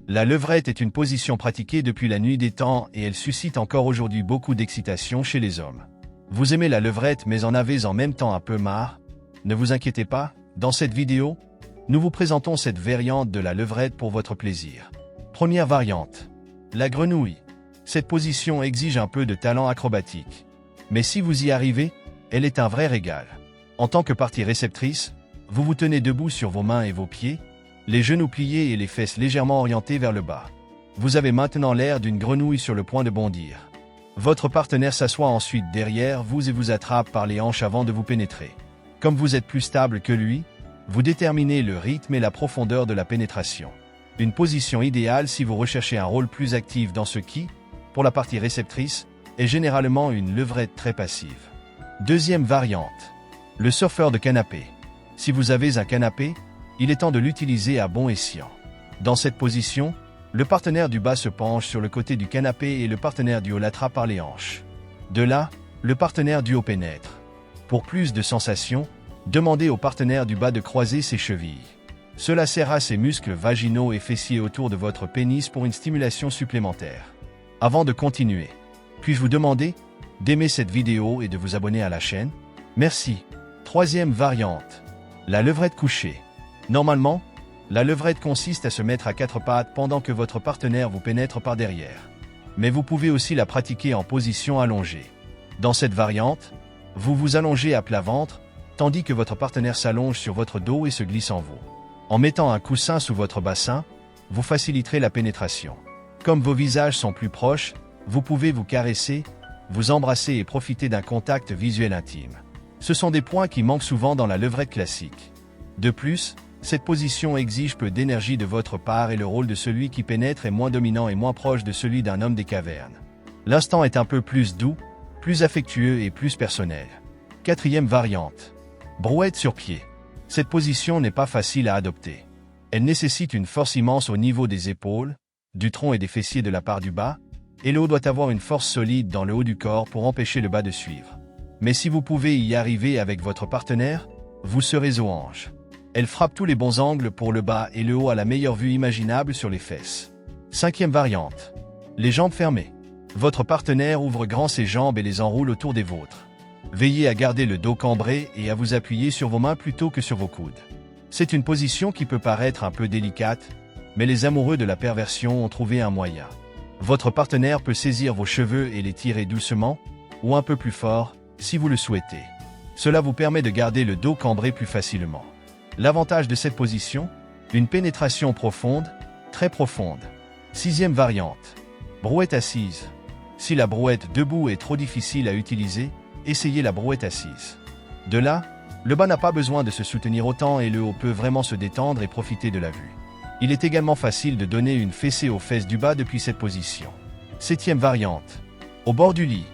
La levrette est une position pratiquée depuis la nuit des temps et elle suscite encore aujourd'hui beaucoup d'excitation chez les hommes. Vous aimez la levrette mais en avez en même temps un peu marre? Ne vous inquiétez pas, dans cette vidéo, nous vous présentons cette variante de la levrette pour votre plaisir. Première variante. La grenouille. Cette position exige un peu de talent acrobatique. Mais si vous y arrivez, elle est un vrai régal. En tant que partie réceptrice, vous vous tenez debout sur vos mains et vos pieds, les genoux pliés et les fesses légèrement orientées vers le bas. Vous avez maintenant l'air d'une grenouille sur le point de bondir. Votre partenaire s'assoit ensuite derrière vous et vous attrape par les hanches avant de vous pénétrer. Comme vous êtes plus stable que lui, vous déterminez le rythme et la profondeur de la pénétration. Une position idéale si vous recherchez un rôle plus actif dans ce qui, pour la partie réceptrice, est généralement une levrette très passive. Deuxième variante. Le surfeur de canapé. Si vous avez un canapé, il est temps de l'utiliser à bon escient. Dans cette position, le partenaire du bas se penche sur le côté du canapé et le partenaire du haut l'attrape par les hanches. De là, le partenaire du haut pénètre. Pour plus de sensations, demandez au partenaire du bas de croiser ses chevilles. Cela serra ses muscles vaginaux et fessiers autour de votre pénis pour une stimulation supplémentaire. Avant de continuer, puis-je vous demander d'aimer cette vidéo et de vous abonner à la chaîne? Merci. Troisième variante. La levrette couchée. Normalement, la levrette consiste à se mettre à quatre pattes pendant que votre partenaire vous pénètre par derrière. Mais vous pouvez aussi la pratiquer en position allongée. Dans cette variante, vous vous allongez à plat ventre, tandis que votre partenaire s'allonge sur votre dos et se glisse en vous. En mettant un coussin sous votre bassin, vous faciliterez la pénétration. Comme vos visages sont plus proches, vous pouvez vous caresser, vous embrasser et profiter d'un contact visuel intime. Ce sont des points qui manquent souvent dans la levrette classique. De plus, cette position exige peu d'énergie de votre part et le rôle de celui qui pénètre est moins dominant et moins proche de celui d'un homme des cavernes. L'instant est un peu plus doux, plus affectueux et plus personnel. Quatrième variante. Brouette sur pied. Cette position n'est pas facile à adopter. Elle nécessite une force immense au niveau des épaules, du tronc et des fessiers de la part du bas, et le haut doit avoir une force solide dans le haut du corps pour empêcher le bas de suivre. Mais si vous pouvez y arriver avec votre partenaire, vous serez aux anges. Elle frappe tous les bons angles pour le bas et le haut à la meilleure vue imaginable sur les fesses. Cinquième variante. Les jambes fermées. Votre partenaire ouvre grand ses jambes et les enroule autour des vôtres. Veillez à garder le dos cambré et à vous appuyer sur vos mains plutôt que sur vos coudes. C'est une position qui peut paraître un peu délicate, mais les amoureux de la perversion ont trouvé un moyen. Votre partenaire peut saisir vos cheveux et les tirer doucement, ou un peu plus fort, si vous le souhaitez. Cela vous permet de garder le dos cambré plus facilement. L'avantage de cette position? Une pénétration profonde, très profonde. Sixième variante. Brouette assise. Si la brouette debout est trop difficile à utiliser, essayez la brouette assise. De là, le bas n'a pas besoin de se soutenir autant et le haut peut vraiment se détendre et profiter de la vue. Il est également facile de donner une fessée aux fesses du bas depuis cette position. Septième variante. Au bord du lit.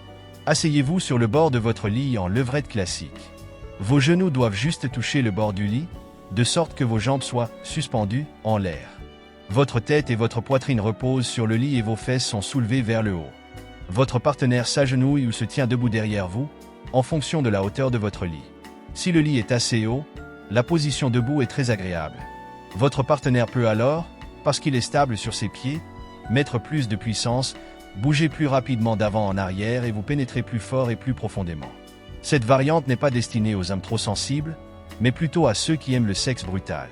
Asseyez-vous sur le bord de votre lit en levrette classique. Vos genoux doivent juste toucher le bord du lit, de sorte que vos jambes soient suspendues en l'air. Votre tête et votre poitrine reposent sur le lit et vos fesses sont soulevées vers le haut. Votre partenaire s'agenouille ou se tient debout derrière vous, en fonction de la hauteur de votre lit. Si le lit est assez haut, la position debout est très agréable. Votre partenaire peut alors, parce qu'il est stable sur ses pieds, mettre plus de puissance, bouger plus rapidement d'avant en arrière et vous pénétrer plus fort et plus profondément. Cette variante n'est pas destinée aux âmes trop sensibles, mais plutôt à ceux qui aiment le sexe brutal.